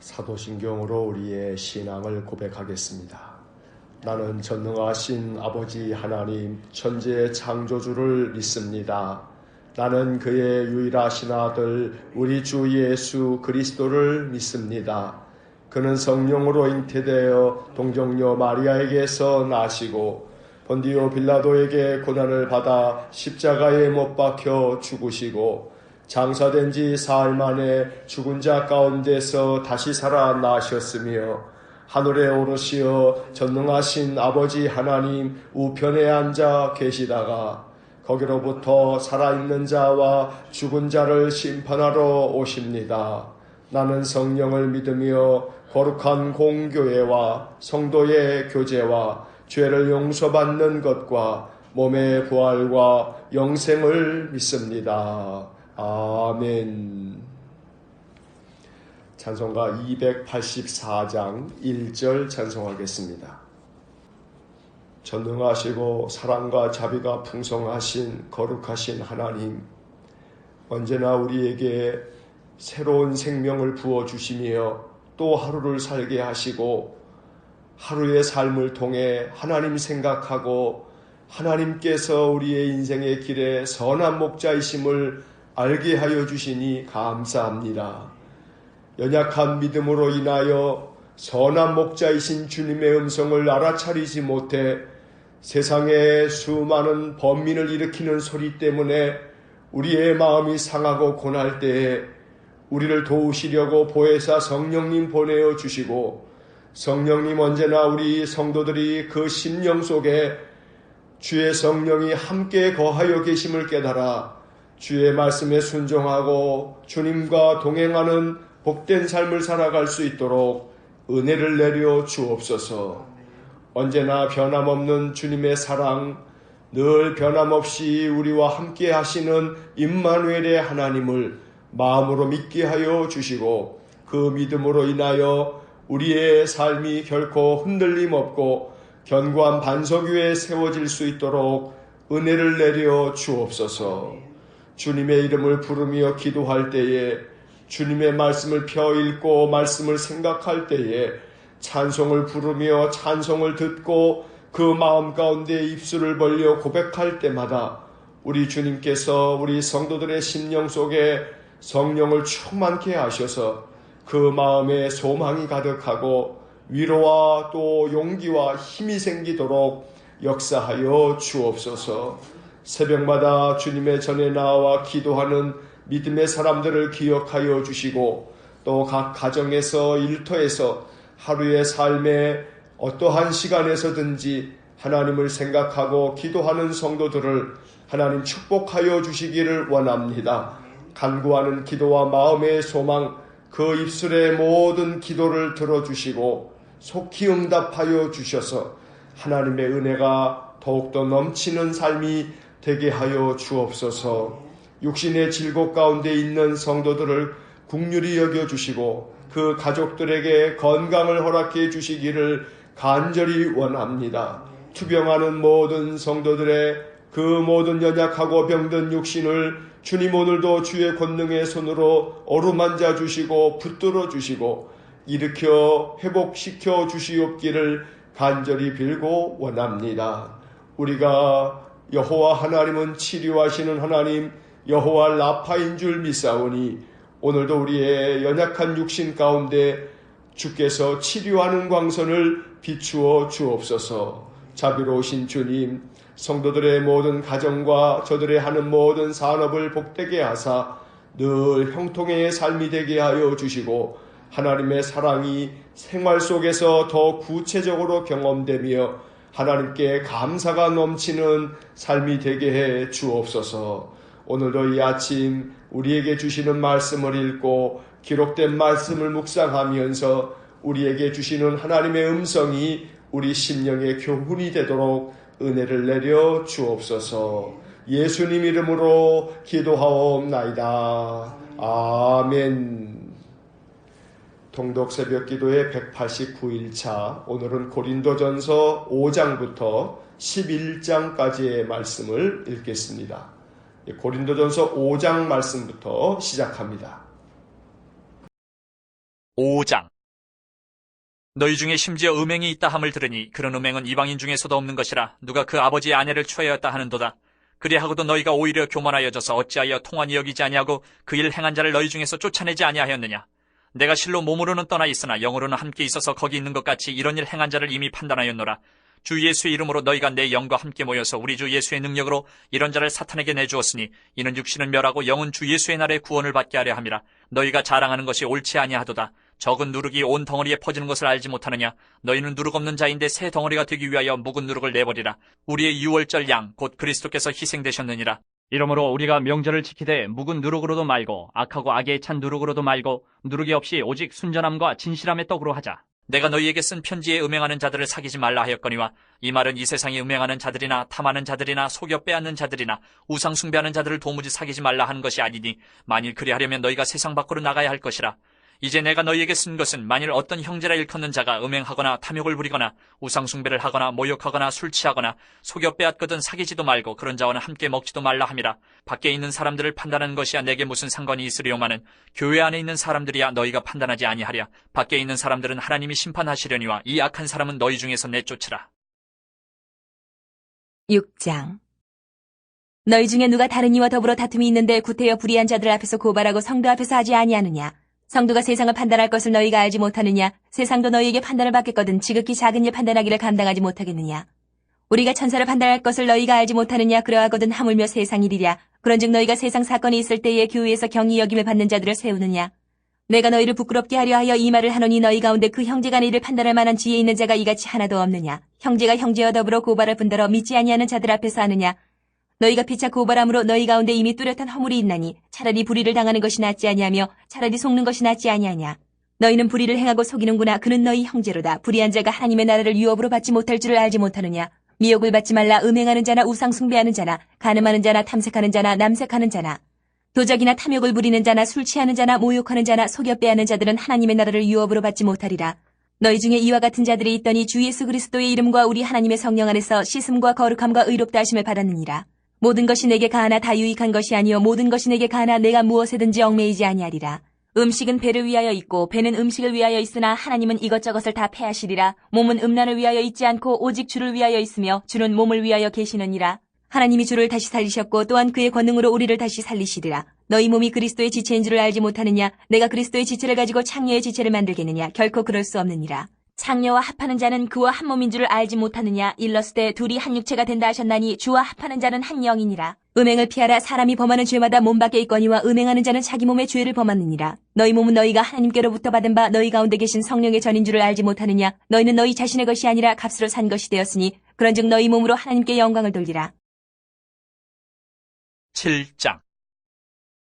사도신경으로 우리의 신앙을 고백하겠습니다. 나는 전능하신 아버지 하나님 천지의 창조주를 믿습니다. 나는 그의 유일하신 아들 우리 주 예수 그리스도를 믿습니다. 그는 성령으로 잉태되어 동정녀 마리아에게서 나시고 본디오 빌라도에게 고난을 받아 십자가에 못 박혀 죽으시고 장사된 지 사흘 만에 죽은 자 가운데서 다시 살아나셨으며 하늘에 오르시어 전능하신 아버지 하나님 우편에 앉아 계시다가 거기로부터 살아있는 자와 죽은 자를 심판하러 오십니다. 나는 성령을 믿으며 거룩한 공교회와 성도의 교제와 죄를 용서받는 것과 몸의 부활과 영생을 믿습니다. 아멘. 찬송가 284장 1절 찬송하겠습니다. 전능하시고 사랑과 자비가 풍성하신 거룩하신 하나님, 언제나 우리에게 새로운 생명을 부어주시며 또 하루를 살게 하시고 하루의 삶을 통해 하나님 생각하고 하나님께서 우리의 인생의 길에 선한 목자이심을 알게 하여 주시니 감사합니다. 연약한 믿음으로 인하여 선한 목자이신 주님의 음성을 알아차리지 못해 세상에 수많은 번민을 일으키는 소리 때문에 우리의 마음이 상하고 고날 때에 우리를 도우시려고 보혜사 성령님 보내어 주시고 성령님 언제나 우리 성도들이 그 심령 속에 주의 성령이 함께 거하여 계심을 깨달아 주의 말씀에 순종하고 주님과 동행하는 복된 삶을 살아갈 수 있도록 은혜를 내려 주옵소서. 언제나 변함없는 주님의 사랑, 늘 변함없이 우리와 함께 하시는 임마누엘의 하나님을 마음으로 믿게 하여 주시고 그 믿음으로 인하여 우리의 삶이 결코 흔들림 없고 견고한 반석 위에 세워질 수 있도록 은혜를 내려 주옵소서. 주님의 이름을 부르며 기도할 때에 주님의 말씀을 펴 읽고 말씀을 생각할 때에 찬송을 부르며 찬송을 듣고 그 마음 가운데 입술을 벌려 고백할 때마다 우리 주님께서 우리 성도들의 심령 속에 성령을 충만케 하셔서 그 마음에 소망이 가득하고 위로와 또 용기와 힘이 생기도록 역사하여 주옵소서. 새벽마다 주님의 전에 나와 기도하는 믿음의 사람들을 기억하여 주시고 또 각 가정에서 일터에서 하루의 삶에 어떠한 시간에서든지 하나님을 생각하고 기도하는 성도들을 하나님 축복하여 주시기를 원합니다. 간구하는 기도와 마음의 소망, 그 입술의 모든 기도를 들어주시고 속히 응답하여 주셔서 하나님의 은혜가 더욱더 넘치는 삶이 되게 하여 주옵소서. 육신의 질곡 가운데 있는 성도들을 긍휼히 여겨주시고 그 가족들에게 건강을 허락해 주시기를 간절히 원합니다. 투병하는 모든 성도들의 그 모든 연약하고 병든 육신을 주님 오늘도 주의 권능의 손으로 어루만져 주시고 붙들어 주시고 일으켜 회복시켜 주시옵기를 간절히 빌고 원합니다. 우리가 여호와 하나님은 치료하시는 하나님 여호와 라파인 줄 믿사오니 오늘도 우리의 연약한 육신 가운데 주께서 치료하는 광선을 비추어 주옵소서. 자비로우신 주님, 성도들의 모든 가정과 저들의 하는 모든 산업을 복되게 하사 늘 형통의 삶이 되게 하여 주시고 하나님의 사랑이 생활 속에서 더 구체적으로 경험되며 하나님께 감사가 넘치는 삶이 되게 해 주옵소서. 오늘도 이 아침 우리에게 주시는 말씀을 읽고 기록된 말씀을 묵상하면서 우리에게 주시는 하나님의 음성이 우리 심령의 교훈이 되도록 은혜를 내려 주옵소서. 예수님 이름으로 기도하옵나이다. 아멘. 통독 새벽 기도의 189일차, 오늘은 고린도전서 5장부터 11장까지의 말씀을 읽겠습니다. 고린도전서 5장 말씀부터 시작합니다. 5장. 너희 중에 심지어 음행이 있다 함을 들으니 그런 음행은 이방인 중에서도 없는 것이라 누가 그 아버지의 아내를 취하였다 하는도다. 그리하고도 너희가 오히려 교만하여져서 어찌하여 통한이 여기지 아니하고 그 일 행한 자를 너희 중에서 쫓아내지 아니하였느냐. 내가 실로 몸으로는 떠나 있으나 영으로는 함께 있어서 거기 있는 것 같이 이런 일 행한 자를 이미 판단하였노라. 주 예수의 이름으로 너희가 내 영과 함께 모여서 우리 주 예수의 능력으로 이런 자를 사탄에게 내주었으니 이는 육신은 멸하고 영은 주 예수의 날에 구원을 받게 하려 함이라. 너희가 자랑하는 것이 옳지 아니하도다. 적은 누룩이 온 덩어리에 퍼지는 것을 알지 못하느냐. 너희는 누룩 없는 자인데 새 덩어리가 되기 위하여 묵은 누룩을 내버리라. 우리의 유월절 양 곧 그리스도께서 희생되셨느니라. 이러므로 우리가 명절을 지키되 묵은 누룩으로도 말고 악하고 악에 찬 누룩으로도 말고 누룩이 없이 오직 순전함과 진실함의 떡으로 하자. 내가 너희에게 쓴 편지에 음행하는 자들을 사귀지 말라 하였거니와 이 말은 이 세상에 음행하는 자들이나 탐하는 자들이나 속여 빼앗는 자들이나 우상 숭배하는 자들을 도무지 사귀지 말라 하는 것이 아니니 만일 그리하려면 너희가 세상 밖으로 나가야 할 것이라. 이제 내가 너희에게 쓴 것은 만일 어떤 형제라 일컫는 자가 음행하거나 탐욕을 부리거나 우상숭배를 하거나 모욕하거나 술 취하거나 속여 빼앗거든 사귀지도 말고 그런 자와는 함께 먹지도 말라 함이라. 밖에 있는 사람들을 판단하는 것이야 내게 무슨 상관이 있으리요마는 교회 안에 있는 사람들이야 너희가 판단하지 아니하랴. 밖에 있는 사람들은 하나님이 심판하시려니와 이 악한 사람은 너희 중에서 내쫓으라. 6장. 너희 중에 누가 다른 이와 더불어 다툼이 있는데 구태여 불의한 자들 앞에서 고발하고 성도 앞에서 하지 아니하느냐. 성도가 세상을 판단할 것을 너희가 알지 못하느냐. 세상도 너희에게 판단을 받겠거든 지극히 작은 일 판단하기를 감당하지 못하겠느냐. 우리가 천사를 판단할 것을 너희가 알지 못하느냐. 그러하거든 하물며 세상 일이랴. 그런즉 너희가 세상 사건이 있을 때에 교회에서 경히 여김을 받는 자들을 세우느냐. 내가 너희를 부끄럽게 하려 하여 이 말을 하노니 너희 가운데 그 형제간의 일을 판단할 만한 지혜 있는 자가 이같이 하나도 없느냐. 형제가 형제와 더불어 고발할 뿐더러 믿지 아니하는 자들 앞에서 하느냐. 너희가 피차 고발함으로 너희 가운데 이미 뚜렷한 허물이 있나니 차라리 불의를 당하는 것이 낫지 아니하며 차라리 속는 것이 낫지 아니하냐. 너희는 불의를 행하고 속이는구나. 그는 너희 형제로다. 불의한 자가 하나님의 나라를 유업으로 받지 못할 줄을 알지 못하느냐. 미혹을 받지 말라. 음행하는 자나 우상 숭배하는 자나 간음하는 자나 탐색하는 자나 남색하는 자나 도적이나 탐욕을 부리는 자나 술 취하는 자나 모욕하는 자나 속여 빼앗는 자들은 하나님의 나라를 유업으로 받지 못하리라. 너희 중에 이와 같은 자들이 있더니 주 예수 그리스도의 이름과 우리 하나님의 성령 안에서 씻음과 거룩함과 의롭다 하심을 받았느니라. 모든 것이 내게 가하나 다 유익한 것이 아니요 모든 것이 내게 가하나 내가 무엇에든지 얽매이지 아니하리라. 음식은 배를 위하여 있고 배는 음식을 위하여 있으나 하나님은 이것저것을 다 패하시리라. 몸은 음란을 위하여 있지 않고 오직 주를 위하여 있으며 주는 몸을 위하여 계시느니라. 하나님이 주를 다시 살리셨고 또한 그의 권능으로 우리를 다시 살리시리라. 너희 몸이 그리스도의 지체인 줄을 알지 못하느냐. 내가 그리스도의 지체를 가지고 창녀의 지체를 만들겠느냐. 결코 그럴 수 없느니라. 창녀와 합하는 자는 그와 한 몸인 줄을 알지 못하느냐. 일렀을 둘이 한 육체가 된다 하셨나니 주와 합하는 자는 한 영이니라. 음행을 피하라. 사람이 범하는 죄마다 몸 밖에 있거니와 음행하는 자는 자기 몸의 죄를 범하느니라. 너희 몸은 너희가 하나님께로부터 받은 바 너희 가운데 계신 성령의 전인 줄을 알지 못하느냐. 너희는 너희 자신의 것이 아니라 값으로 산 것이 되었으니 그런즉 너희 몸으로 하나님께 영광을 돌리라. 7장.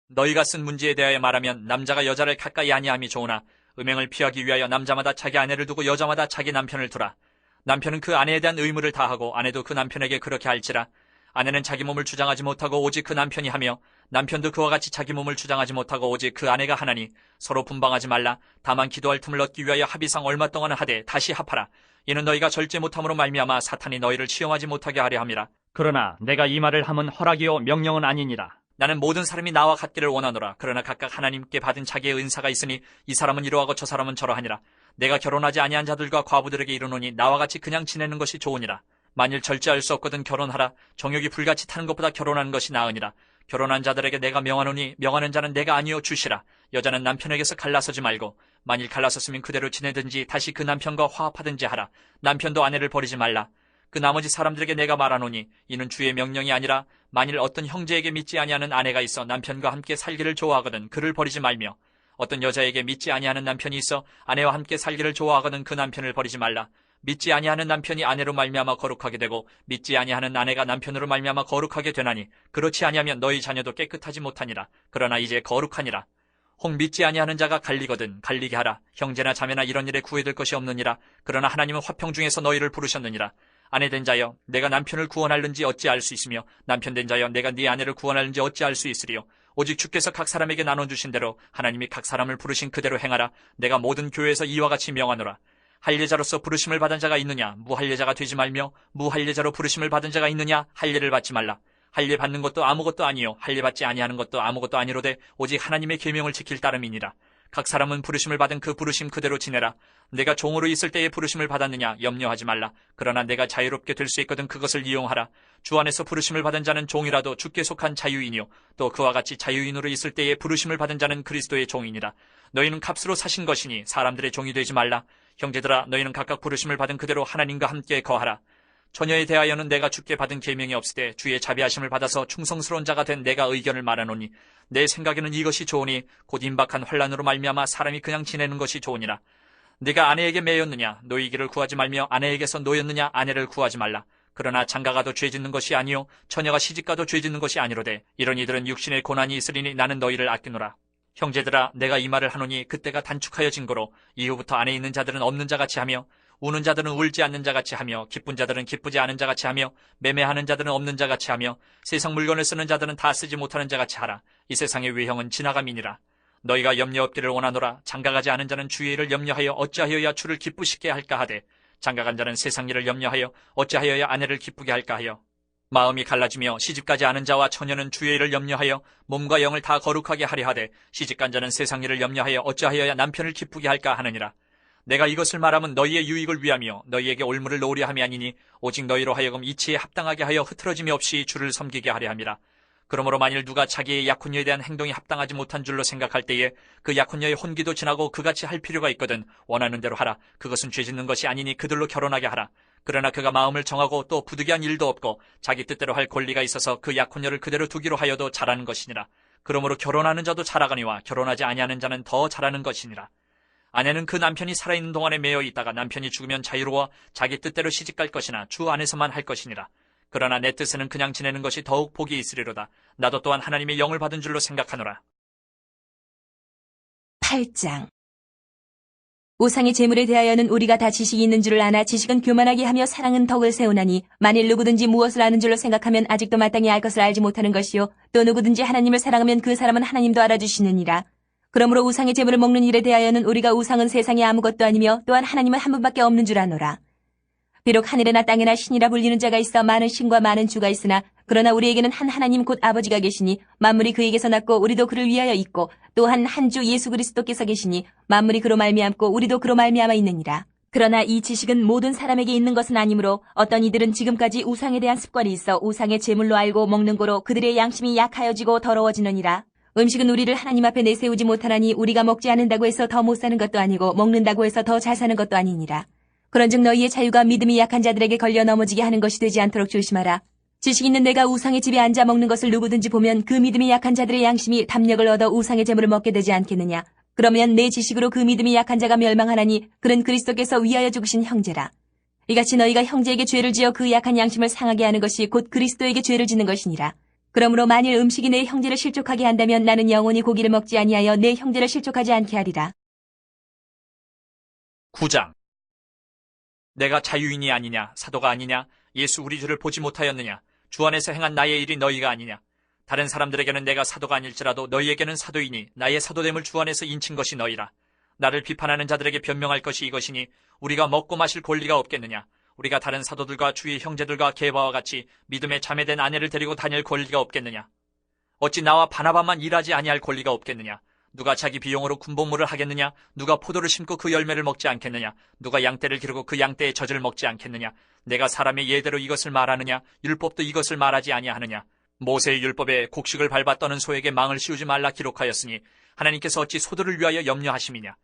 너희가 쓴 문제에 대하여 말하면 남자가 여자를 가까이 아니함이 좋으나 음행을 피하기 위하여 남자마다 자기 아내를 두고 여자마다 자기 남편을 두라. 남편은 그 아내에 대한 의무를 다하고 아내도 그 남편에게 그렇게 할지라. 아내는 자기 몸을 주장하지 못하고 오직 그 남편이 하며 남편도 그와 같이 자기 몸을 주장하지 못하고 오직 그 아내가 하나니 서로 분방하지 말라. 다만 기도할 틈을 얻기 위하여 합의상 얼마 동안은 하되 다시 합하라. 이는 너희가 절제 못함으로 말미암아 사탄이 너희를 시험하지 못하게 하려 함이라. 그러나 내가 이 말을 함은 허락이요 명령은 아니니라. 나는 모든 사람이 나와 같기를 원하노라. 그러나 각각 하나님께 받은 자기의 은사가 있으니 이 사람은 이러하고 저 사람은 저러하니라. 내가 결혼하지 아니한 자들과 과부들에게 이르노니 나와 같이 그냥 지내는 것이 좋으니라. 만일 절제할 수 없거든 결혼하라. 정욕이 불같이 타는 것보다 결혼하는 것이 나으니라. 결혼한 자들에게 내가 명하노니 명하는 자는 내가 아니요 주시라. 여자는 남편에게서 갈라서지 말고 만일 갈라섰으면 그대로 지내든지 다시 그 남편과 화합하든지 하라. 남편도 아내를 버리지 말라. 그 나머지 사람들에게 내가 말하노니 이는 주의 명령이 아니라 만일 어떤 형제에게 믿지 아니하는 아내가 있어 남편과 함께 살기를 좋아하거든 그를 버리지 말며 어떤 여자에게 믿지 아니하는 남편이 있어 아내와 함께 살기를 좋아하거든 그 남편을 버리지 말라. 믿지 아니하는 남편이 아내로 말미암아 거룩하게 되고 믿지 아니하는 아내가 남편으로 말미암아 거룩하게 되나니 그렇지 아니하면 너희 자녀도 깨끗하지 못하니라. 그러나 이제 거룩하니라. 혹 믿지 아니하는 자가 갈리거든 갈리게 하라. 형제나 자매나 이런 일에 구애될 것이 없느니라. 그러나 하나님은 화평 중에서 너희를 부르셨느니라. 아내 된 자여 내가 남편을 구원할는지 어찌 알 수 있으며 남편 된 자여 내가 네 아내를 구원할는지 어찌 알 수 있으리요. 오직 주께서 각 사람에게 나눠주신 대로 하나님이 각 사람을 부르신 그대로 행하라. 내가 모든 교회에서 이와 같이 명하노라. 할례자로서 부르심을 받은 자가 있느냐 무할례자가 되지 말며 무할례자로 부르심을 받은 자가 있느냐 할례를 받지 말라. 할례 받는 것도 아무것도 아니요 할례 받지 아니하는 것도 아무것도 아니로되 오직 하나님의 계명을 지킬 따름이니라. 각 사람은 부르심을 받은 그 부르심 그대로 지내라. 내가 종으로 있을 때에 부르심을 받았느냐 염려하지 말라. 그러나 내가 자유롭게 될 수 있거든 그것을 이용하라. 주 안에서 부르심을 받은 자는 종이라도 주께 속한 자유인이요 또 그와 같이 자유인으로 있을 때에 부르심을 받은 자는 그리스도의 종이니라. 너희는 값으로 사신 것이니 사람들의 종이 되지 말라. 형제들아, 너희는 각각 부르심을 받은 그대로 하나님과 함께 거하라. 처녀에 대하여는 내가 주께 받은 계명이 없으되 주의 자비하심을 받아서 충성스러운 자가 된 내가 의견을 말하노니 내 생각에는 이것이 좋으니 곧 임박한 환난으로 말미암아 사람이 그냥 지내는 것이 좋으니라. 네가 아내에게 매였느냐 노이기를 구하지 말며 아내에게서 노였느냐 아내를 구하지 말라. 그러나 장가가도 죄짓는 것이 아니요 처녀가 시집가도 죄짓는 것이 아니로되 이런 이들은 육신의 고난이 있으리니 나는 너희를 아끼노라. 형제들아, 내가 이 말을 하노니 그때가 단축하여 진거로 이후부터 안에 있는 자들은 없는 자같이 하며 우는 자들은 울지 않는 자같이 하며 기쁜 자들은 기쁘지 않은 자같이 하며 매매하는 자들은 없는 자같이 하며 세상 물건을 쓰는 자들은 다 쓰지 못하는 자같이 하라. 이 세상의 외형은 지나감이니라. 너희가 염려 없기를 원하노라. 장가가지 않은 자는 주의 일을 염려하여 어찌하여야 주를 기쁘시게 할까 하되 장가간 자는 세상 일을 염려하여 어찌하여야 아내를 기쁘게 할까 하여 마음이 갈라지며 시집가지 않은 자와 처녀는 주의 일을 염려하여 몸과 영을 다 거룩하게 하려 하되 시집간 자는 세상 일을 염려하여 어찌하여야 남편을 기쁘게 할까 하느니라. 내가 이것을 말하면 너희의 유익을 위하며 너희에게 올무를 놓으려 함이 아니니 오직 너희로 하여금 이치에 합당하게 하여 흐트러짐이 없이 주를 섬기게 하려 함이라. 그러므로 만일 누가 자기의 약혼녀에 대한 행동이 합당하지 못한 줄로 생각할 때에 그 약혼녀의 혼기도 지나고 그같이 할 필요가 있거든 원하는 대로 하라. 그것은 죄짓는 것이 아니니 그들로 결혼하게 하라. 그러나 그가 마음을 정하고 또 부득이한 일도 없고 자기 뜻대로 할 권리가 있어서 그 약혼녀를 그대로 두기로 하여도 잘하는 것이니라. 그러므로 결혼하는 자도 잘하거니와 결혼하지 아니하는 자는 더 잘하는 것이니라. 아내는 그 남편이 살아있는 동안에 매여 있다가 남편이 죽으면 자유로워 자기 뜻대로 시집갈 것이나 주 안에서만 할 것이니라. 그러나 내 뜻에는 그냥 지내는 것이 더욱 복이 있으리로다. 나도 또한 하나님의 영을 받은 줄로 생각하노라. 8장. 우상의 재물에 대하여는 우리가 다 지식이 있는 줄을 아나 지식은 교만하게 하며 사랑은 덕을 세우나니 만일 누구든지 무엇을 아는 줄로 생각하면 아직도 마땅히 알 것을 알지 못하는 것이요 또 누구든지 하나님을 사랑하면 그 사람은 하나님도 알아주시느니라. 그러므로 우상의 재물을 먹는 일에 대하여는 우리가 우상은 세상에 아무것도 아니며 또한 하나님은 한 분밖에 없는 줄 아노라. 비록 하늘에나 땅에나 신이라 불리는 자가 있어 많은 신과 많은 주가 있으나 그러나 우리에게는 한 하나님 곧 아버지가 계시니 만물이 그에게서 났고 우리도 그를 위하여 있고 또한 한 주 예수 그리스도께서 계시니 만물이 그로 말미암고 우리도 그로 말미암아 있느니라. 그러나 이 지식은 모든 사람에게 있는 것은 아니므로 어떤 이들은 지금까지 우상에 대한 습관이 있어 우상의 제물로 알고 먹는 거로 그들의 양심이 약하여지고 더러워지느니라. 음식은 우리를 하나님 앞에 내세우지 못하나니 우리가 먹지 않는다고 해서 더 못 사는 것도 아니고 먹는다고 해서 더 잘 사는 것도 아니니라. 그런즉 너희의 자유가 믿음이 약한 자들에게 걸려 넘어지게 하는 것이 되지 않도록 조심하라. 지식 있는 내가 우상의 집에 앉아 먹는 것을 누구든지 보면 그 믿음이 약한 자들의 양심이 담력을 얻어 우상의 재물을 먹게 되지 않겠느냐. 그러면 내 지식으로 그 믿음이 약한 자가 멸망하나니 그는 그리스도께서 위하여 죽으신 형제라. 이같이 너희가 형제에게 죄를 지어 그 약한 양심을 상하게 하는 것이 곧 그리스도에게 죄를 짓는 것이니라. 그러므로 만일 음식이 내 형제를 실족하게 한다면 나는 영원히 고기를 먹지 아니하여 내 형제를 실족하지 않게 하리라. 9장. 내가 자유인이 아니냐 사도가 아니냐 예수 우리 주를 보지 못하였느냐 주 안에서 행한 나의 일이 너희가 아니냐. 다른 사람들에게는 내가 사도가 아닐지라도 너희에게는 사도이니 나의 사도됨을 주 안에서 인친 것이 너희라. 나를 비판하는 자들에게 변명할 것이 이것이니 우리가 먹고 마실 권리가 없겠느냐. 우리가 다른 사도들과 주의 형제들과 게바와 같이 믿음에 자매된 아내를 데리고 다닐 권리가 없겠느냐. 어찌 나와 바나바만 일하지 아니할 권리가 없겠느냐. 누가 자기 비용으로 군복무를 하겠느냐. 누가 포도를 심고 그 열매를 먹지 않겠느냐. 누가 양떼를 기르고 그 양떼의 젖을 먹지 않겠느냐. 내가 사람의 예대로 이것을 말하느냐. 율법도 이것을 말하지 아니하느냐. 모세의 율법에 곡식을 밟아 떠는 소에게 망을 씌우지 말라 기록하였으니 하나님께서 어찌 소들을 위하여 염려하심이냐.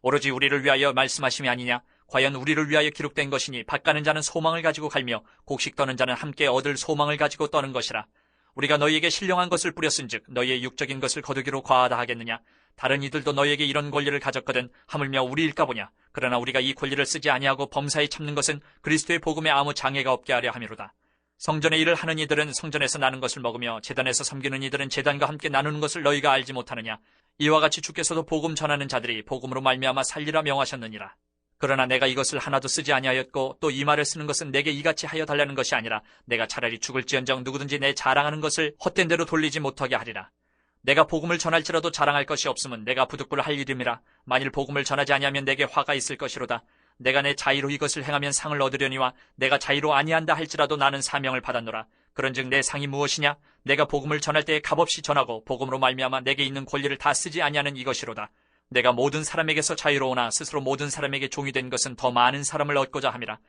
오로지 우리를 위하여 말씀하심이 아니냐. 과연 우리를 위하여 기록된 것이니 밭 가는 자는 소망을 가지고 갈며 곡식 떠는 자는 함께 얻을 소망을 가지고 떠는 것이라. 우리가 너희에게 신령한 것을 뿌렸은즉 너희의 육적인 것을 거두기로 과하다 하겠느냐. 다른 이들도 너희에게 이런 권리를 가졌거든 하물며 우리일까 보냐. 그러나 우리가 이 권리를 쓰지 아니하고 범사에 참는 것은 그리스도의 복음에 아무 장애가 없게 하려 함이로다. 성전의 일을 하는 이들은 성전에서 나는 것을 먹으며 제단에서 섬기는 이들은 제단과 함께 나누는 것을 너희가 알지 못하느냐. 이와 같이 주께서도 복음 전하는 자들이 복음으로 말미암아 살리라 명하셨느니라. 그러나 내가 이것을 하나도 쓰지 아니하였고 또 이 말을 쓰는 것은 내게 이같이 하여 달라는 것이 아니라 내가 차라리 죽을지언정 누구든지 내 자랑하는 것을 헛된 대로 돌리지 못하게 하리라. 내가 복음을 전할지라도 자랑할 것이 없으면 내가 부득불 할 일임이라. 만일 복음을 전하지 아니하면 내게 화가 있을 것이로다. 내가 내 자의로 이것을 행하면 상을 얻으려니와 내가 자의로 아니한다 할지라도 나는 사명을 받았노라. 그런즉 내 상이 무엇이냐? 내가 복음을 전할 때에 값없이 전하고 복음으로 말미암아 내게 있는 권리를 다 쓰지 아니하는 이것이로다. 내가 모든 사람에게서 자유로우나 스스로 모든 사람에게 종이 된 것은 더 많은 사람을 얻고자 함이라.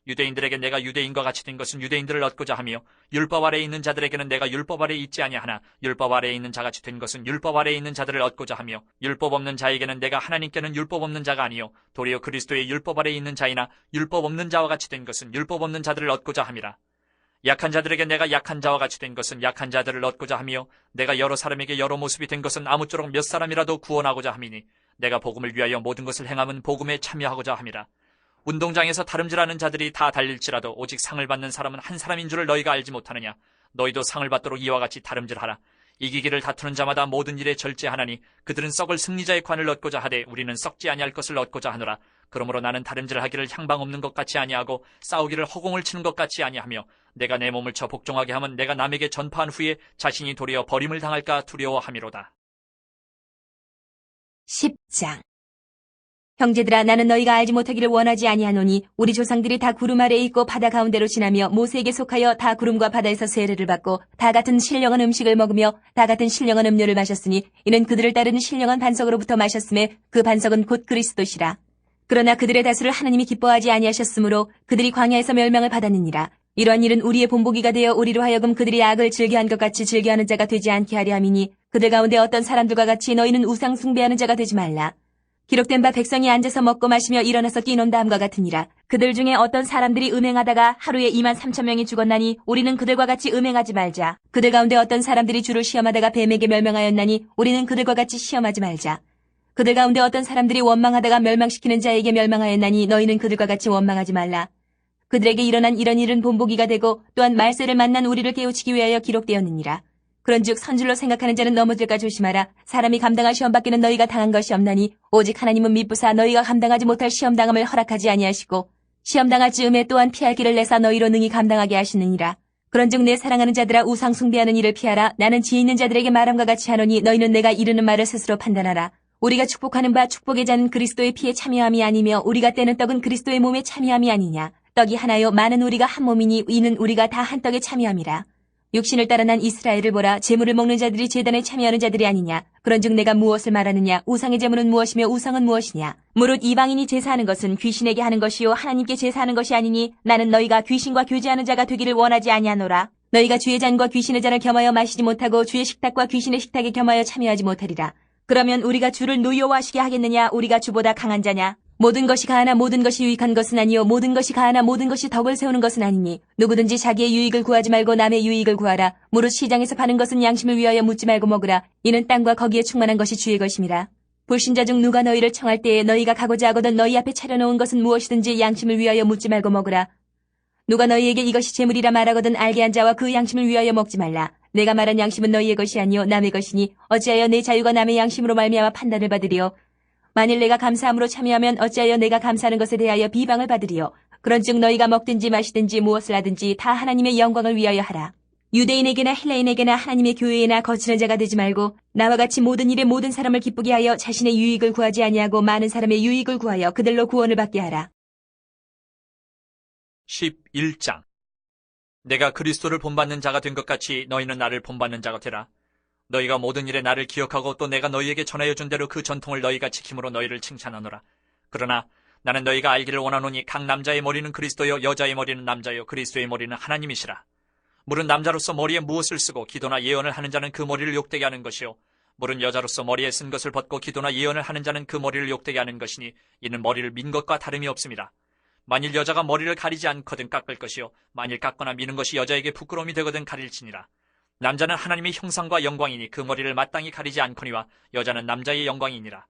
유대인들에게 내가 유대인과 같이 된 것은 유대인들을 얻고자 하며 율법 아래에 있는 자들에게는 내가 율법 아래에 있지 아니하나 율법 아래에 있는 자같이 된 것은 율법 아래에 있는 자들을 얻고자 하며 율법 없는 자에게는 내가 하나님께는 율법 없는 자가 아니요 도리어 그리스도의 율법 아래에 있는 자이나 율법 없는 자와 같이 된 것은 율법 없는 자들을 얻고자 함이라. 약한 자들에게 내가 약한 자와 같이 된 것은 약한 자들을 얻고자 하며 내가 여러 사람에게 여러 모습이 된 것은 아무쪼록 몇 사람이라도 구원하고자 함이니 내가 복음을 위하여 모든 것을 행함은 복음에 참여하고자 함이라. 운동장에서 다름질하는 자들이 다 달릴지라도 오직 상을 받는 사람은 한 사람인 줄을 너희가 알지 못하느냐. 너희도 상을 받도록 이와 같이 다름질하라. 이기기를 다투는 자마다 모든 일에 절제하나니 그들은 썩을 승리자의 관을 얻고자 하되 우리는 썩지 아니할 것을 얻고자 하노라. 그러므로 나는 다름질하기를 향방 없는 것 같이 아니하고 싸우기를 허공을 치는 것 같이 아니하며 내가 내 몸을 쳐 복종하게 하면 내가 남에게 전파한 후에 자신이 도리어 버림을 당할까 두려워함이로다. 10장. 형제들아, 나는 너희가 알지 못하기를 원하지 아니하노니 우리 조상들이 다 구름 아래에 있고 바다 가운데로 지나며 모세에게 속하여 다 구름과 바다에서 세례를 받고 다 같은 신령한 음식을 먹으며 다 같은 신령한 음료를 마셨으니 이는 그들을 따르는 신령한 반석으로부터 마셨음에 그 반석은 곧 그리스도시라. 그러나 그들의 다수를 하나님이 기뻐하지 아니하셨으므로 그들이 광야에서 멸망을 받았느니라. 이러한 일은 우리의 본보기가 되어 우리로 하여금 그들이 악을 즐겨한 것 같이 즐겨하는 자가 되지 않게 하려 함이니 그들 가운데 어떤 사람들과 같이 너희는 우상 숭배하는 자가 되지 말라. 기록된 바 백성이 앉아서 먹고 마시며 일어나서 뛰논다함과 같으니라. 그들 중에 어떤 사람들이 음행하다가 하루에 23,000명이 죽었나니 우리는 그들과 같이 음행하지 말자. 그들 가운데 어떤 사람들이 주를 시험하다가 뱀에게 멸망하였나니 우리는 그들과 같이 시험하지 말자. 그들 가운데 어떤 사람들이 원망하다가 멸망시키는 자에게 멸망하였나니 너희는 그들과 같이 원망하지 말라. 그들에게 일어난 이런 일은 본보기가 되고 또한 말세를 만난 우리를 깨우치기 위하여 기록되었느니라. 그런즉 선줄로 생각하는 자는 넘어질까 조심하라. 사람이 감당할 시험밖에는 너희가 당한 것이 없나니 오직 하나님은 미쁘사 너희가 감당하지 못할 시험당함을 허락하지 아니하시고 시험당할 즈음에 또한 피할 길을 내사 너희로 능히 감당하게 하시느니라. 그런즉 내 사랑하는 자들아, 우상 숭배하는 일을 피하라. 나는 지혜 있는 자들에게 말함과 같이 하노니 너희는 내가 이르는 말을 스스로 판단하라. 우리가 축복하는 바 축복의 자는 그리스도의 피에 참여함이 아니며 우리가 떼는 떡은 그리스도의 몸에 참여함이 아니냐. 떡이 하나요 많은 우리가 한 몸이니 이는 우리가 다 한 떡에 참여함이라. 육신을 따라 난 이스라엘을 보라. 제물을 먹는 자들이 제단에 참여하는 자들이 아니냐. 그런즉 내가 무엇을 말하느냐. 우상의 제물은 무엇이며 우상은 무엇이냐. 무릇 이방인이 제사하는 것은 귀신에게 하는 것이요 하나님께 제사하는 것이 아니니 나는 너희가 귀신과 교제하는 자가 되기를 원하지 아니하노라. 너희가 주의 잔과 귀신의 잔을 겸하여 마시지 못하고 주의 식탁과 귀신의 식탁에 겸하여 참여하지 못하리라. 그러면 우리가 주를 노여워하시게 하겠느냐. 우리가 주보다 강한 자냐. 모든 것이 가하나 모든 것이 유익한 것은 아니요 모든 것이 가하나 모든 것이 덕을 세우는 것은 아니니 누구든지 자기의 유익을 구하지 말고 남의 유익을 구하라. 무릇 시장에서 파는 것은 양심을 위하여 묻지 말고 먹으라. 이는 땅과 거기에 충만한 것이 주의 것임이라. 불신자 중 누가 너희를 청할 때에 너희가 가고자 하거든 너희 앞에 차려놓은 것은 무엇이든지 양심을 위하여 묻지 말고 먹으라. 누가 너희에게 이것이 재물이라 말하거든 알게 한 자와 그 양심을 위하여 먹지 말라. 내가 말한 양심은 너희의 것이 아니요 남의 것이니 어찌하여 내 자유가 남의 양심으로 말미암아 판단을 받으리요. 만일 내가 감사함으로 참여하면 어찌하여 내가 감사하는 것에 대하여 비방을 받으리요. 그런즉 너희가 먹든지 마시든지 무엇을 하든지 다 하나님의 영광을 위하여 하라. 유대인에게나 헬라인에게나 하나님의 교회에나 거치는 자가 되지 말고 나와 같이 모든 일에 모든 사람을 기쁘게 하여 자신의 유익을 구하지 아니하고 많은 사람의 유익을 구하여 그들로 구원을 받게 하라. 11장. 내가 그리스도를 본받는 자가 된 것 같이 너희는 나를 본받는 자가 되라. 너희가 모든 일에 나를 기억하고 또 내가 너희에게 전하여 준 대로 그 전통을 너희가 지킴으로 너희를 칭찬하노라. 그러나 나는 너희가 알기를 원하노니 각 남자의 머리는 그리스도요 여자의 머리는 남자요 그리스도의 머리는 하나님이시라. 물은 남자로서 머리에 무엇을 쓰고 기도나 예언을 하는 자는 그 머리를 욕되게 하는 것이요 물은 여자로서 머리에 쓴 것을 벗고 기도나 예언을 하는 자는 그 머리를 욕되게 하는 것이니 이는 머리를 민 것과 다름이 없습니다. 만일 여자가 머리를 가리지 않거든 깎을 것이요 만일 깎거나 미는 것이 여자에게 부끄러움이 되거든 가릴지니라. 남자는 하나님의 형상과 영광이니 그 머리를 마땅히 가리지 않거니와 여자는 남자의 영광이니라.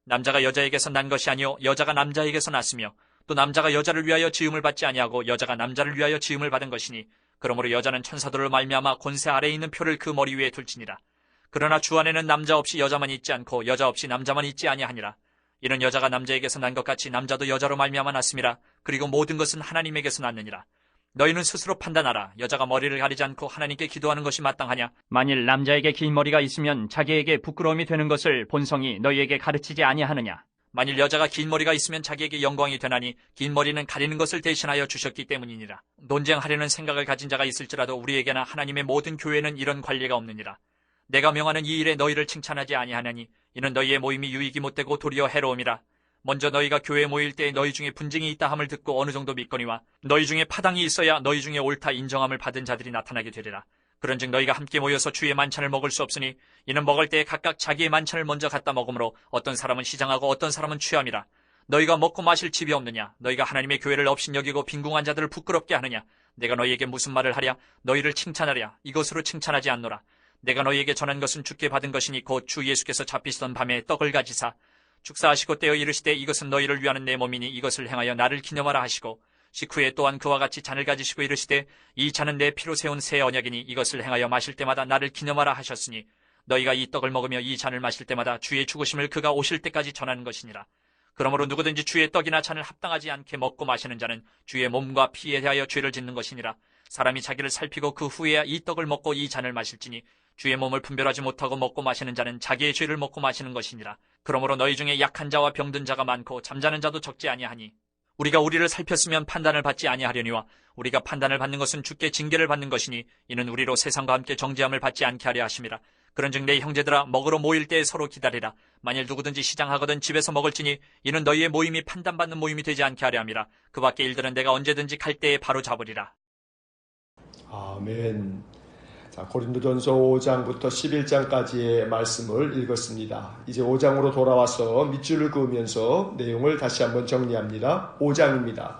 남자가 여자에게서 난 것이 아니요 여자가 남자에게서 났으며 또 남자가 여자를 위하여 지음을 받지 아니하고 여자가 남자를 위하여 지음을 받은 것이니 그러므로 여자는 천사들을 말미암아 권세 아래에 있는 표를 그 머리 위에 둘지니라. 그러나 주 안에는 남자 없이 여자만 있지 않고 여자 없이 남자만 있지 아니하니라. 이는 여자가 남자에게서 난 것 같이 남자도 여자로 말미암아 났음이라. 그리고 모든 것은 하나님에게서 났느니라. 너희는 스스로 판단하라. 여자가 머리를 가리지 않고 하나님께 기도하는 것이 마땅하냐? 만일 남자에게 긴 머리가 있으면 자기에게 부끄러움이 되는 것을 본성이 너희에게 가르치지 아니하느냐? 만일 여자가 긴 머리가 있으면 자기에게 영광이 되나니 긴 머리는 가리는 것을 대신하여 주셨기 때문이니라. 논쟁하려는 생각을 가진 자가 있을지라도 우리에게나 하나님의 모든 교회는 이런 관리가 없느니라. 내가 명하는 이 일에 너희를 칭찬하지 아니하나니 이는 너희의 모임이 유익이 못되고 도리어 해로움이라. 먼저 너희가 교회에 모일 때 너희 중에 분쟁이 있다 함을 듣고 어느 정도 믿거니와 너희 중에 파당이 있어야 너희 중에 옳다 인정함을 받은 자들이 나타나게 되리라. 그런즉 너희가 함께 모여서 주의 만찬을 먹을 수 없으니 이는 먹을 때에 각각 자기의 만찬을 먼저 갖다 먹으므로 어떤 사람은 시장하고 어떤 사람은 취함이라. 너희가 먹고 마실 집이 없느냐? 너희가 하나님의 교회를 업신여기고 빈궁한 자들을 부끄럽게 하느냐? 내가 너희에게 무슨 말을 하랴? 너희를 칭찬하랴? 이것으로 칭찬하지 않노라. 내가 너희에게 전한 것은 주께 받은 것이니 곧 주 예수께서 잡히시던 밤에 떡을 가지사 축사하시고 떼어 이르시되 이것은 너희를 위하는 내 몸이니 이것을 행하여 나를 기념하라 하시고 식후에 또한 그와 같이 잔을 가지시고 이르시되 이 잔은 내 피로 세운 새 언약이니 이것을 행하여 마실 때마다 나를 기념하라 하셨으니 너희가 이 떡을 먹으며 이 잔을 마실 때마다 주의 죽으심을 그가 오실 때까지 전하는 것이니라. 그러므로 누구든지 주의 떡이나 잔을 합당하지 않게 먹고 마시는 자는 주의 몸과 피에 대하여 죄를 짓는 것이니라. 사람이 자기를 살피고 그 후에야 이 떡을 먹고 이 잔을 마실지니 주의 몸을 분별하지 못하고 먹고 마시는 자는 자기의 죄를 먹고 마시는 것이니라. 그러므로 너희 중에 약한 자와 병든 자가 많고 잠자는 자도 적지 아니하니 우리가 우리를 살폈으면 판단을 받지 아니하려니와 우리가 판단을 받는 것은 주께 징계를 받는 것이니 이는 우리로 세상과 함께 정죄함을 받지 않게 하려 하심이라. 그런즉 내 형제들아 먹으러 모일 때에 서로 기다리라. 만일 누구든지 시장하거든 집에서 먹을지니 이는 너희의 모임이 판단받는 모임이 되지 않게 하려 함이라. 그 밖의 일들은 내가 언제든지 갈 때에 바로 잡으리라. 아멘. 자, 고린도전서 5장부터 11장까지의 말씀을 읽었습니다. 이제 5장으로 돌아와서 밑줄을 그으면서 내용을 다시 한번 정리합니다. 5장입니다.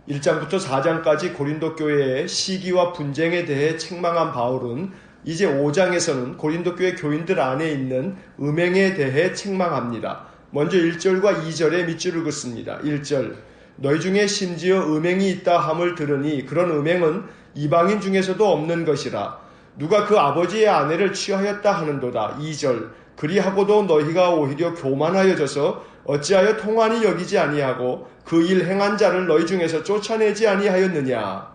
1장부터 4장까지 고린도 교회의 시기와 분쟁에 대해 책망한 바울은 이제 5장에서는 고린도 교회 교인들 안에 있는 음행에 대해 책망합니다. 먼저 1절과 2절에 밑줄을 긋습니다. 1절, 너희 중에 심지어 음행이 있다 함을 들으니 그런 음행은 이방인 중에서도 없는 것이라. 누가 그 아버지의 아내를 취하였다 하는도다. 2절, 그리하고도 너희가 오히려 교만하여져서 어찌하여 통한이 여기지 아니하고 그 일 행한 자를 너희 중에서 쫓아내지 아니하였느냐.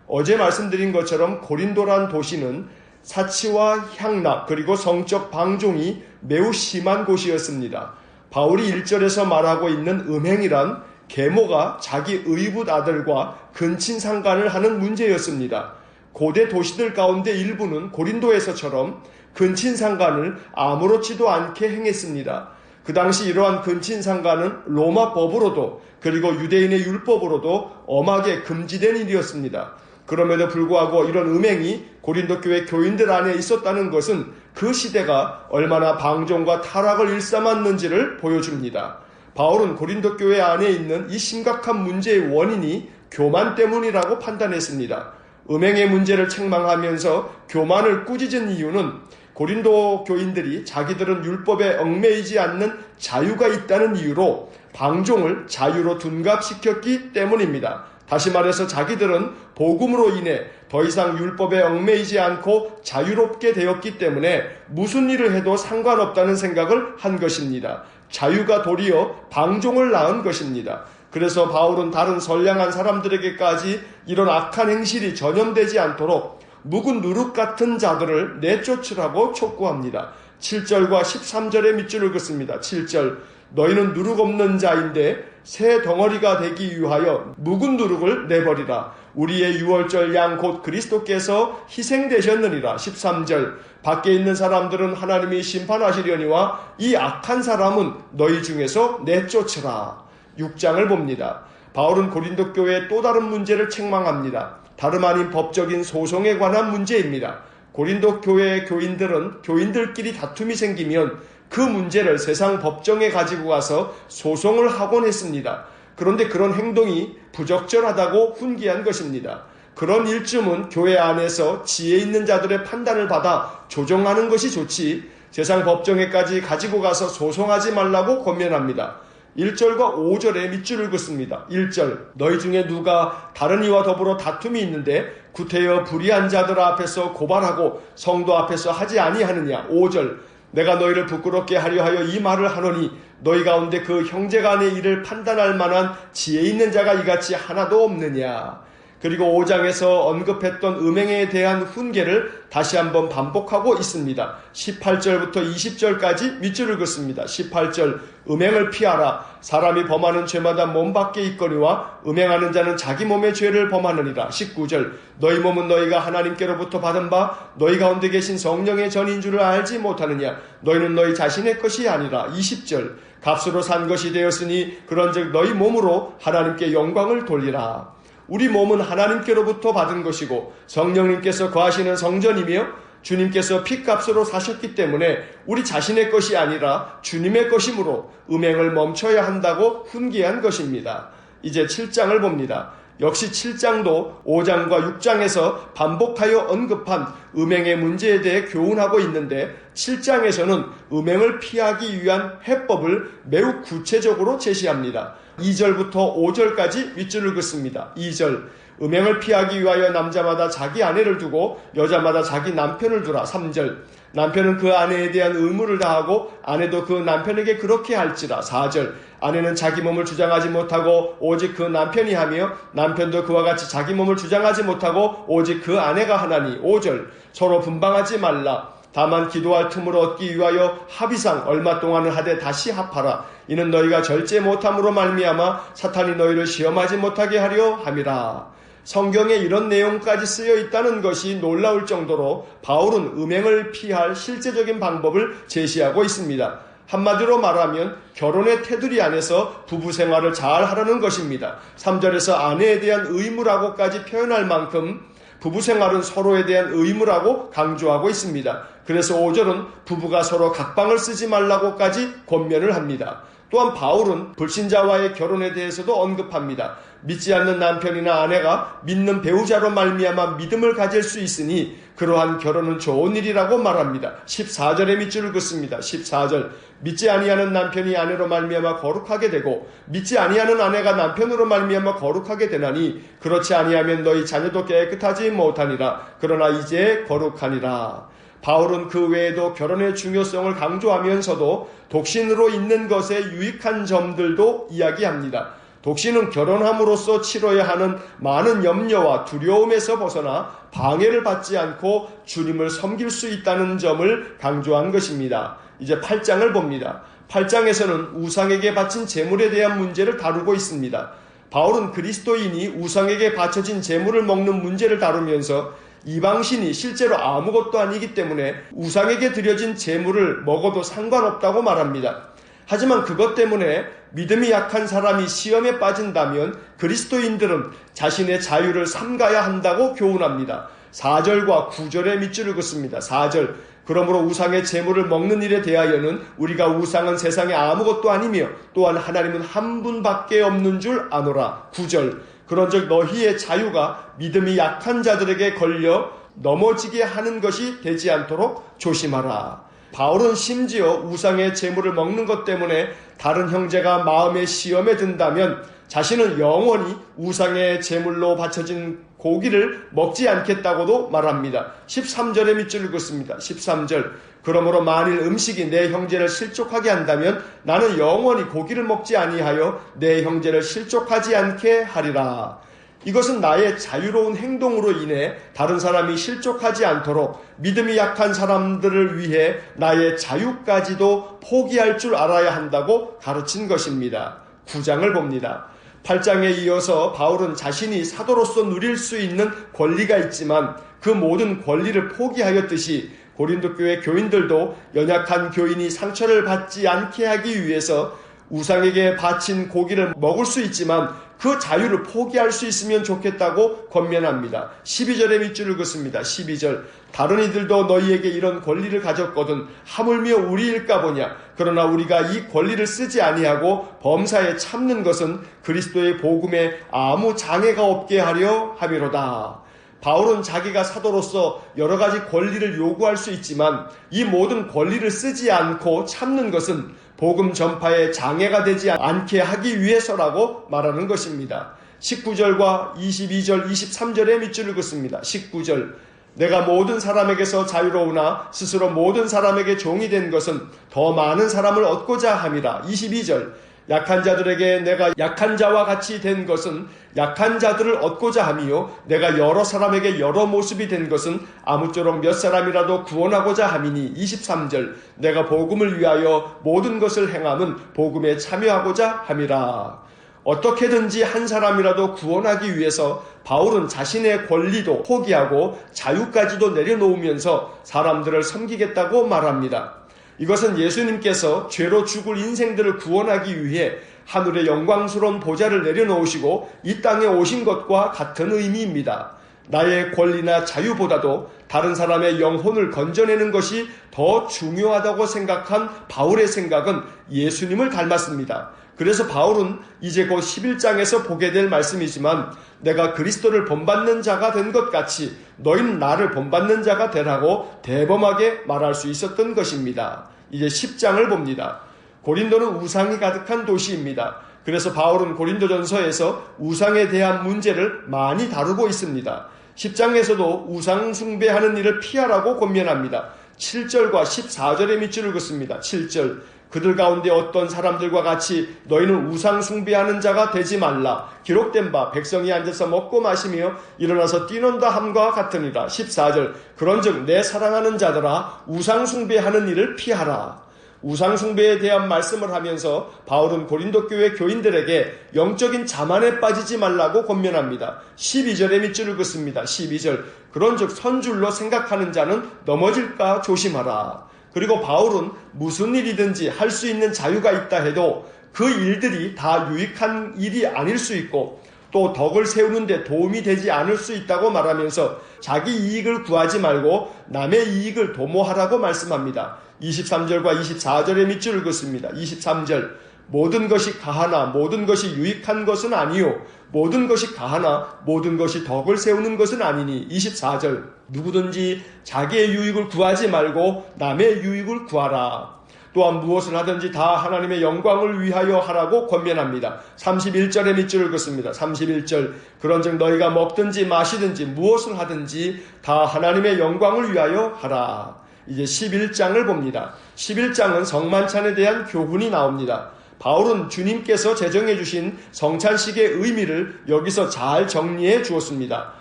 어제 말씀드린 것처럼 고린도란 도시는 사치와 향락 그리고 성적 방종이 매우 심한 곳이었습니다. 바울이 1절에서 말하고 있는 음행이란 계모가 자기 의붓 아들과 근친상간을 하는 문제였습니다. 고대 도시들 가운데 일부는 고린도에서처럼 근친상간을 아무렇지도 않게 행했습니다. 그 당시 이러한 근친상간은 로마 법으로도 그리고 유대인의 율법으로도 엄하게 금지된 일이었습니다. 그럼에도 불구하고 이런 음행이 고린도 교회 교인들 안에 있었다는 것은 그 시대가 얼마나 방종과 타락을 일삼았는지를 보여줍니다. 바울은 고린도 교회 안에 있는 이 심각한 문제의 원인이 교만 때문이라고 판단했습니다. 음행의 문제를 책망하면서 교만을 꾸짖은 이유는 고린도 교인들이 자기들은 율법에 얽매이지 않는 자유가 있다는 이유로 방종을 자유로 둔갑시켰기 때문입니다. 다시 말해서 자기들은 복음으로 인해 더 이상 율법에 얽매이지 않고 자유롭게 되었기 때문에 무슨 일을 해도 상관없다는 생각을 한 것입니다. 자유가 도리어 방종을 낳은 것입니다. 그래서 바울은 다른 선량한 사람들에게까지 이런 악한 행실이 전염되지 않도록 묵은 누룩 같은 자들을 내쫓으라고 촉구합니다. 7절과 13절의 밑줄을 긋습니다. 7절, 너희는 누룩 없는 자인데 새 덩어리가 되기 위하여 묵은 누룩을 내버리라. 우리의 유월절 양 곧 그리스도께서 희생되셨느니라. 13절, 밖에 있는 사람들은 하나님이 심판하시려니와 이 악한 사람은 너희 중에서 내쫓으라. 6장을 봅니다. 바울은 고린도 교회의 또 다른 문제를 책망합니다. 다름 아닌 법적인 소송에 관한 문제입니다. 고린도 교회의 교인들은 교인들끼리 다툼이 생기면 그 문제를 세상 법정에 가지고 가서 소송을 하곤 했습니다. 그런데 그런 행동이 부적절하다고 훈계한 것입니다. 그런 일쯤은 교회 안에서 지혜 있는 자들의 판단을 받아 조정하는 것이 좋지 세상 법정에까지 가지고 가서 소송하지 말라고 권면합니다. 1절과 5절에 밑줄을 긋습니다. 1절, 너희 중에 누가 다른 이와 더불어 다툼이 있는데 구태여 불의한 자들 앞에서 고발하고 성도 앞에서 하지 아니하느냐. 5절, 내가 너희를 부끄럽게 하려 하여 이 말을 하노니 너희 가운데 그 형제간의 일을 판단할 만한 지혜 있는 자가 이같이 하나도 없느냐. 그리고 5장에서 언급했던 음행에 대한 훈계를 다시 한번 반복하고 있습니다. 18절부터 20절까지 밑줄을 긋습니다. 18절 음행을 피하라. 사람이 범하는 죄마다 몸 밖에 있거니와 음행하는 자는 자기 몸의 죄를 범하느니라. 19절 너희 몸은 너희가 하나님께로부터 받은 바 너희 가운데 계신 성령의 전인 줄을 알지 못하느냐. 너희는 너희 자신의 것이 아니라. 20절 값으로 산 것이 되었으니 그런즉 너희 몸으로 하나님께 영광을 돌리라. 우리 몸은 하나님께로부터 받은 것이고 성령님께서 거하시는 성전이며 주님께서 핏값으로 사셨기 때문에 우리 자신의 것이 아니라 주님의 것이므로 음행을 멈춰야 한다고 훈계한 것입니다. 이제 7장을 봅니다. 역시 7장도 5장과 6장에서 반복하여 언급한 음행의 문제에 대해 교훈하고 있는데 7장에서는 음행을 피하기 위한 해법을 매우 구체적으로 제시합니다. 2절부터 5절까지 윗줄을 긋습니다. 2절 음행을 피하기 위하여 남자마다 자기 아내를 두고 여자마다 자기 남편을 두라. 3절 남편은 그 아내에 대한 의무를 다하고 아내도 그 남편에게 그렇게 할지라. 4절 아내는 자기 몸을 주장하지 못하고 오직 그 남편이 하며 남편도 그와 같이 자기 몸을 주장하지 못하고 오직 그 아내가 하나니. 5절 서로 분방하지 말라. 다만 기도할 틈을 얻기 위하여 합의상 얼마 동안은 하되 다시 합하라. 이는 너희가 절제 못함으로 말미암아 사탄이 너희를 시험하지 못하게 하려 함이라. 성경에 이런 내용까지 쓰여 있다는 것이 놀라울 정도로 바울은 음행을 피할 실제적인 방법을 제시하고 있습니다. 한마디로 말하면 결혼의 테두리 안에서 부부 생활을 잘 하라는 것입니다. 3절에서 아내에 대한 의무라고까지 표현할 만큼 부부 생활은 서로에 대한 의무라고 강조하고 있습니다. 그래서 5절은 부부가 서로 각방을 쓰지 말라고까지 권면을 합니다. 또한 바울은 불신자와의 결혼에 대해서도 언급합니다. 믿지 않는 남편이나 아내가 믿는 배우자로 말미암아 믿음을 가질 수 있으니 그러한 결혼은 좋은 일이라고 말합니다. 14절에 밑줄을 긋습니다. 14절 믿지 아니하는 남편이 아내로 말미암아 거룩하게 되고 믿지 아니하는 아내가 남편으로 말미암아 거룩하게 되나니 그렇지 아니하면 너희 자녀도 깨끗하지 못하니라. 그러나 이제 거룩하니라. 바울은 그 외에도 결혼의 중요성을 강조하면서도 독신으로 있는 것에 유익한 점들도 이야기합니다. 독신은 결혼함으로써 치러야 하는 많은 염려와 두려움에서 벗어나 방해를 받지 않고 주님을 섬길 수 있다는 점을 강조한 것입니다. 이제 8장을 봅니다. 8장에서는 우상에게 바친 제물에 대한 문제를 다루고 있습니다. 바울은 그리스도인이 우상에게 바쳐진 제물을 먹는 문제를 다루면서 이방신이 실제로 아무것도 아니기 때문에 우상에게 드려진 제물을 먹어도 상관없다고 말합니다. 하지만 그것 때문에 믿음이 약한 사람이 시험에 빠진다면 그리스도인들은 자신의 자유를 삼가야 한다고 교훈합니다. 4절과 9절의 밑줄을 긋습니다. 4절 그러므로 우상의 제물을 먹는 일에 대하여는 우리가 우상은 세상에 아무것도 아니며 또한 하나님은 한 분밖에 없는 줄 아노라. 9절 그런즉 너희의 자유가 믿음이 약한 자들에게 걸려 넘어지게 하는 것이 되지 않도록 조심하라. 바울은 심지어 우상의 제물을 먹는 것 때문에 다른 형제가 마음의 시험에 든다면 자신은 영원히 우상의 제물로 바쳐진 고기를 먹지 않겠다고도 말합니다. 13절의 밑줄을 긋습니다. 13절 그러므로 만일 음식이 내 형제를 실족하게 한다면 나는 영원히 고기를 먹지 아니하여 내 형제를 실족하지 않게 하리라. 이것은 나의 자유로운 행동으로 인해 다른 사람이 실족하지 않도록 믿음이 약한 사람들을 위해 나의 자유까지도 포기할 줄 알아야 한다고 가르친 것입니다. 9장을 봅니다. 8장에 이어서 바울은 자신이 사도로서 누릴 수 있는 권리가 있지만 그 모든 권리를 포기하였듯이 고린도 교회 교인들도 연약한 교인이 상처를 받지 않게 하기 위해서 우상에게 바친 고기를 먹을 수 있지만 그 자유를 포기할 수 있으면 좋겠다고 권면합니다. 12절의 밑줄을 긋습니다. 12절 다른 이들도 너희에게 이런 권리를 가졌거든 하물며 우리일까 보냐. 그러나 우리가 이 권리를 쓰지 아니하고 범사에 참는 것은 그리스도의 복음에 아무 장애가 없게 하려 함이로다. 바울은 자기가 사도로서 여러 가지 권리를 요구할 수 있지만 이 모든 권리를 쓰지 않고 참는 것은 복음 전파에 장애가 되지 않게 하기 위해서라고 말하는 것입니다. 19절과 22절, 23절의 밑줄을 긋습니다. 19절 내가 모든 사람에게서 자유로우나 스스로 모든 사람에게 종이 된 것은 더 많은 사람을 얻고자 함이라. 22절 약한 자들에게 내가 약한 자와 같이 된 것은 약한 자들을 얻고자 함이요 내가 여러 사람에게 여러 모습이 된 것은 아무쪼록 몇 사람이라도 구원하고자 함이니 23절 내가 복음을 위하여 모든 것을 행함은 복음에 참여하고자 함이라. 어떻게든지 한 사람이라도 구원하기 위해서 바울은 자신의 권리도 포기하고 자유까지도 내려놓으면서 사람들을 섬기겠다고 말합니다. 이것은 예수님께서 죄로 죽을 인생들을 구원하기 위해 하늘의 영광스러운 보좌를 내려놓으시고 이 땅에 오신 것과 같은 의미입니다. 나의 권리나 자유보다도 다른 사람의 영혼을 건져내는 것이 더 중요하다고 생각한 바울의 생각은 예수님을 닮았습니다. 그래서 바울은 이제 곧 11장에서 보게 될 말씀이지만 내가 그리스도를 본받는 자가 된 것 같이 너희는 나를 본받는 자가 되라고 대범하게 말할 수 있었던 것입니다. 이제 10장을 봅니다. 고린도는 우상이 가득한 도시입니다. 그래서 바울은 고린도전서에서 우상에 대한 문제를 많이 다루고 있습니다. 10장에서도 우상 숭배하는 일을 피하라고 권면합니다. 7절과 14절의 밑줄을 긋습니다. 7절 그들 가운데 어떤 사람들과 같이 너희는 우상 숭배하는 자가 되지 말라. 기록된 바 백성이 앉아서 먹고 마시며 일어나서 뛰논다 함과 같으니라. 14절 그런즉 내 사랑하는 자들아 우상 숭배하는 일을 피하라. 우상 숭배에 대한 말씀을 하면서 바울은 고린도 교회 교인들에게 영적인 자만에 빠지지 말라고 권면합니다. 12절의 밑줄을 긋습니다. 12절 그런즉 선줄로 생각하는 자는 넘어질까 조심하라. 그리고 바울은 무슨 일이든지 할 수 있는 자유가 있다 해도 그 일들이 다 유익한 일이 아닐 수 있고 또 덕을 세우는 데 도움이 되지 않을 수 있다고 말하면서 자기 이익을 구하지 말고 남의 이익을 도모하라고 말씀합니다. 23절과 24절의 밑줄을 긋습니다. 23절 모든 것이 가하나 모든 것이 유익한 것은 아니요 모든 것이 가하나 모든 것이 덕을 세우는 것은 아니니 24절 누구든지 자기의 유익을 구하지 말고 남의 유익을 구하라. 또한 무엇을 하든지 다 하나님의 영광을 위하여 하라고 권면합니다. 31절의 밑줄을 긋습니다. 31절 그런즉 너희가 먹든지 마시든지 무엇을 하든지 다 하나님의 영광을 위하여 하라. 이제 11장을 봅니다. 11장은 성만찬에 대한 교훈이 나옵니다. 바울은 주님께서 제정해 주신 성찬식의 의미를 여기서 잘 정리해 주었습니다.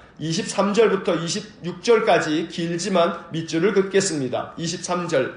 23절부터 26절까지 길지만 밑줄을 긋겠습니다. 23절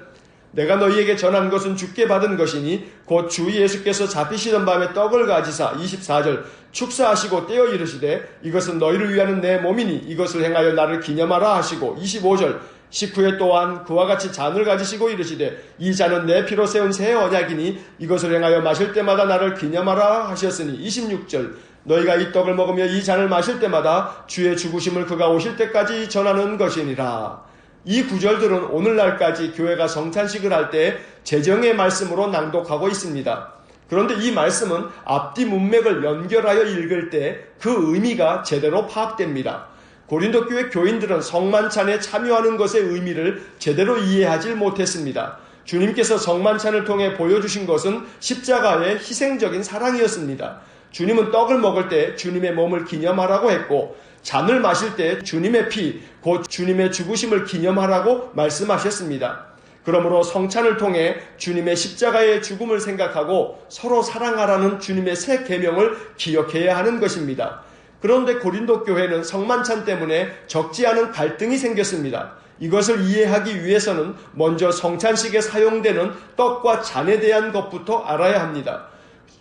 내가 너희에게 전한 것은 주께 받은 것이니 곧 주 예수께서 잡히시던 밤에 떡을 가지사 24절 축사하시고 떼어 이르시되 이것은 너희를 위하는 내 몸이니 이것을 행하여 나를 기념하라 하시고 25절 식후에 또한 그와 같이 잔을 가지시고 이르시되 이 잔은 내 피로 세운 새 언약이니 이것을 행하여 마실 때마다 나를 기념하라 하셨으니 26절 너희가 이 떡을 먹으며 이 잔을 마실 때마다 주의 죽으심을 그가 오실 때까지 전하는 것이니라. 이 구절들은 오늘날까지 교회가 성찬식을 할 때 제정의 말씀으로 낭독하고 있습니다. 그런데 이 말씀은 앞뒤 문맥을 연결하여 읽을 때 그 의미가 제대로 파악됩니다. 고린도 교회 교인들은 성만찬에 참여하는 것의 의미를 제대로 이해하지 못했습니다. 주님께서 성만찬을 통해 보여주신 것은 십자가의 희생적인 사랑이었습니다. 주님은 떡을 먹을 때 주님의 몸을 기념하라고 했고 잔을 마실 때 주님의 피, 곧 주님의 죽으심을 기념하라고 말씀하셨습니다. 그러므로 성찬을 통해 주님의 십자가의 죽음을 생각하고 서로 사랑하라는 주님의 새 계명을 기억해야 하는 것입니다. 그런데 고린도 교회는 성만찬 때문에 적지 않은 갈등이 생겼습니다. 이것을 이해하기 위해서는 먼저 성찬식에 사용되는 떡과 잔에 대한 것부터 알아야 합니다.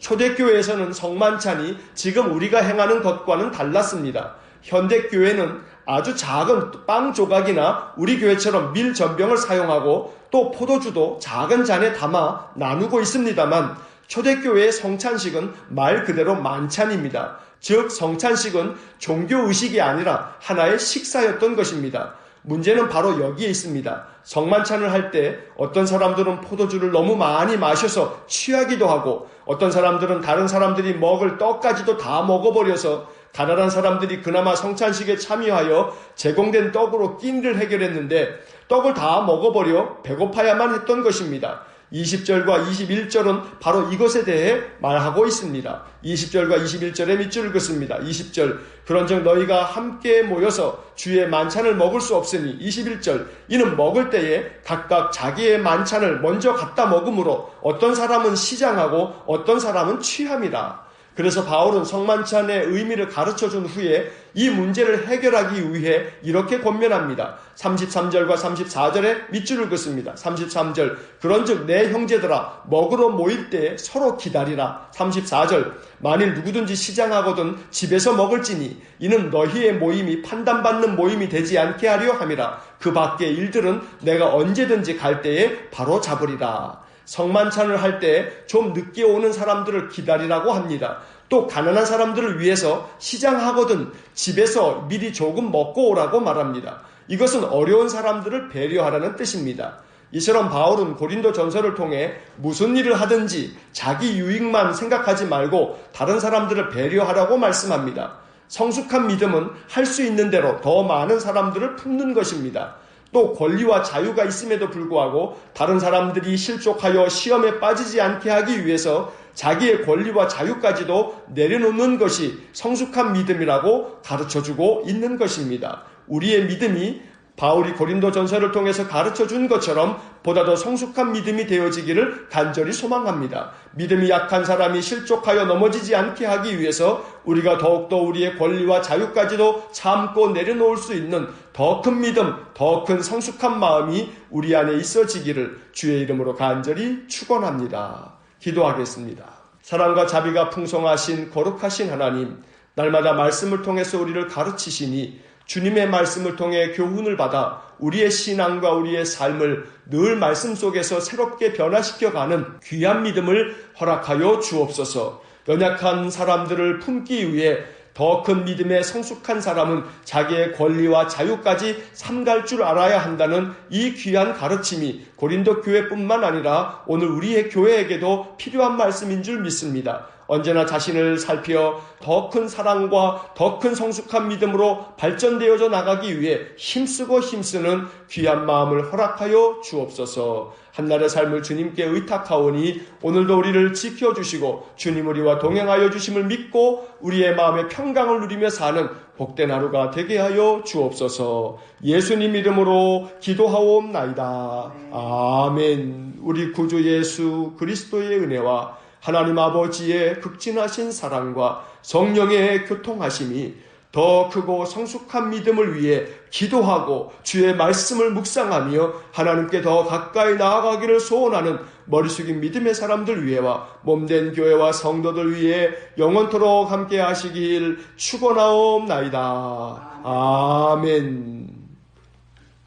초대교회에서는 성만찬이 지금 우리가 행하는 것과는 달랐습니다. 현대교회는 아주 작은 빵 조각이나 우리 교회처럼 밀 전병을 사용하고 또 포도주도 작은 잔에 담아 나누고 있습니다만 초대교회의 성찬식은 말 그대로 만찬입니다. 즉 성찬식은 종교의식이 아니라 하나의 식사였던 것입니다. 문제는 바로 여기에 있습니다. 성만찬을 할 때 어떤 사람들은 포도주를 너무 많이 마셔서 취하기도 하고 어떤 사람들은 다른 사람들이 먹을 떡까지도 다 먹어버려서 가난한 사람들이 그나마 성찬식에 참여하여 제공된 떡으로 끼니를 해결했는데 떡을 다 먹어버려 배고파야만 했던 것입니다. 20절과 21절은 바로 이것에 대해 말하고 있습니다. 20절과 21절에 밑줄 긋습니다. 20절 그런즉 너희가 함께 모여서 주의 만찬을 먹을 수 없으니 21절 이는 먹을 때에 각각 자기의 만찬을 먼저 갖다 먹으므로 어떤 사람은 시장하고 어떤 사람은 취함이라. 그래서 바울은 성만찬의 의미를 가르쳐준 후에 이 문제를 해결하기 위해 이렇게 권면합니다. 33절과 34절에 밑줄을 긋습니다. 33절 그런즉 내 형제들아 먹으러 모일 때 서로 기다리라. 34절 만일 누구든지 시장하거든 집에서 먹을지니 이는 너희의 모임이 판단받는 모임이 되지 않게 하려 함이라. 그 밖의 일들은 내가 언제든지 갈 때에 바로 잡으리라. 성만찬을 할 때 좀 늦게 오는 사람들을 기다리라고 합니다. 또 가난한 사람들을 위해서 시장하거든 집에서 미리 조금 먹고 오라고 말합니다. 이것은 어려운 사람들을 배려하라는 뜻입니다. 이처럼 바울은 고린도 전서를 통해 무슨 일을 하든지 자기 유익만 생각하지 말고 다른 사람들을 배려하라고 말씀합니다. 성숙한 믿음은 할 수 있는 대로 더 많은 사람들을 품는 것입니다. 또 권리와 자유가 있음에도 불구하고 다른 사람들이 실족하여 시험에 빠지지 않게 하기 위해서 자기의 권리와 자유까지도 내려놓는 것이 성숙한 믿음이라고 가르쳐주고 있는 것입니다. 우리의 믿음이 바울이 고린도 전서를 통해서 가르쳐준 것처럼 보다 더 성숙한 믿음이 되어지기를 간절히 소망합니다. 믿음이 약한 사람이 실족하여 넘어지지 않게 하기 위해서 우리가 더욱더 우리의 권리와 자유까지도 참고 내려놓을 수 있는 더 큰 믿음, 더 큰 성숙한 마음이 우리 안에 있어지기를 주의 이름으로 간절히 축원합니다. 기도하겠습니다. 사랑과 자비가 풍성하신 거룩하신 하나님, 날마다 말씀을 통해서 우리를 가르치시니 주님의 말씀을 통해 교훈을 받아 우리의 신앙과 우리의 삶을 늘 말씀 속에서 새롭게 변화시켜가는 귀한 믿음을 허락하여 주옵소서. 연약한 사람들을 품기 위해 더 큰 믿음의 성숙한 사람은 자기의 권리와 자유까지 삼갈 줄 알아야 한다는 이 귀한 가르침이 고린도 교회뿐만 아니라 오늘 우리의 교회에게도 필요한 말씀인 줄 믿습니다. 언제나 자신을 살펴 더 큰 사랑과 더 큰 성숙한 믿음으로 발전되어져 나가기 위해 힘쓰는 귀한 마음을 허락하여 주옵소서. 한날의 삶을 주님께 의탁하오니 오늘도 우리를 지켜주시고 주님 우리와 동행하여 주심을 믿고 우리의 마음의 평강을 누리며 사는 복된 하루가 되게 하여 주옵소서. 예수님 이름으로 기도하옵나이다. 아멘. 우리 구주 예수 그리스도의 은혜와 하나님 아버지의 극진하신 사랑과 성령의 교통하심이 더 크고 성숙한 믿음을 위해 기도하고 주의 말씀을 묵상하며 하나님께 더 가까이 나아가기를 소원하는 머리 숙인 믿음의 사람들 위해와 몸된 교회와 성도들 위해 영원토록 함께 하시길 축원하옵나이다. 아멘.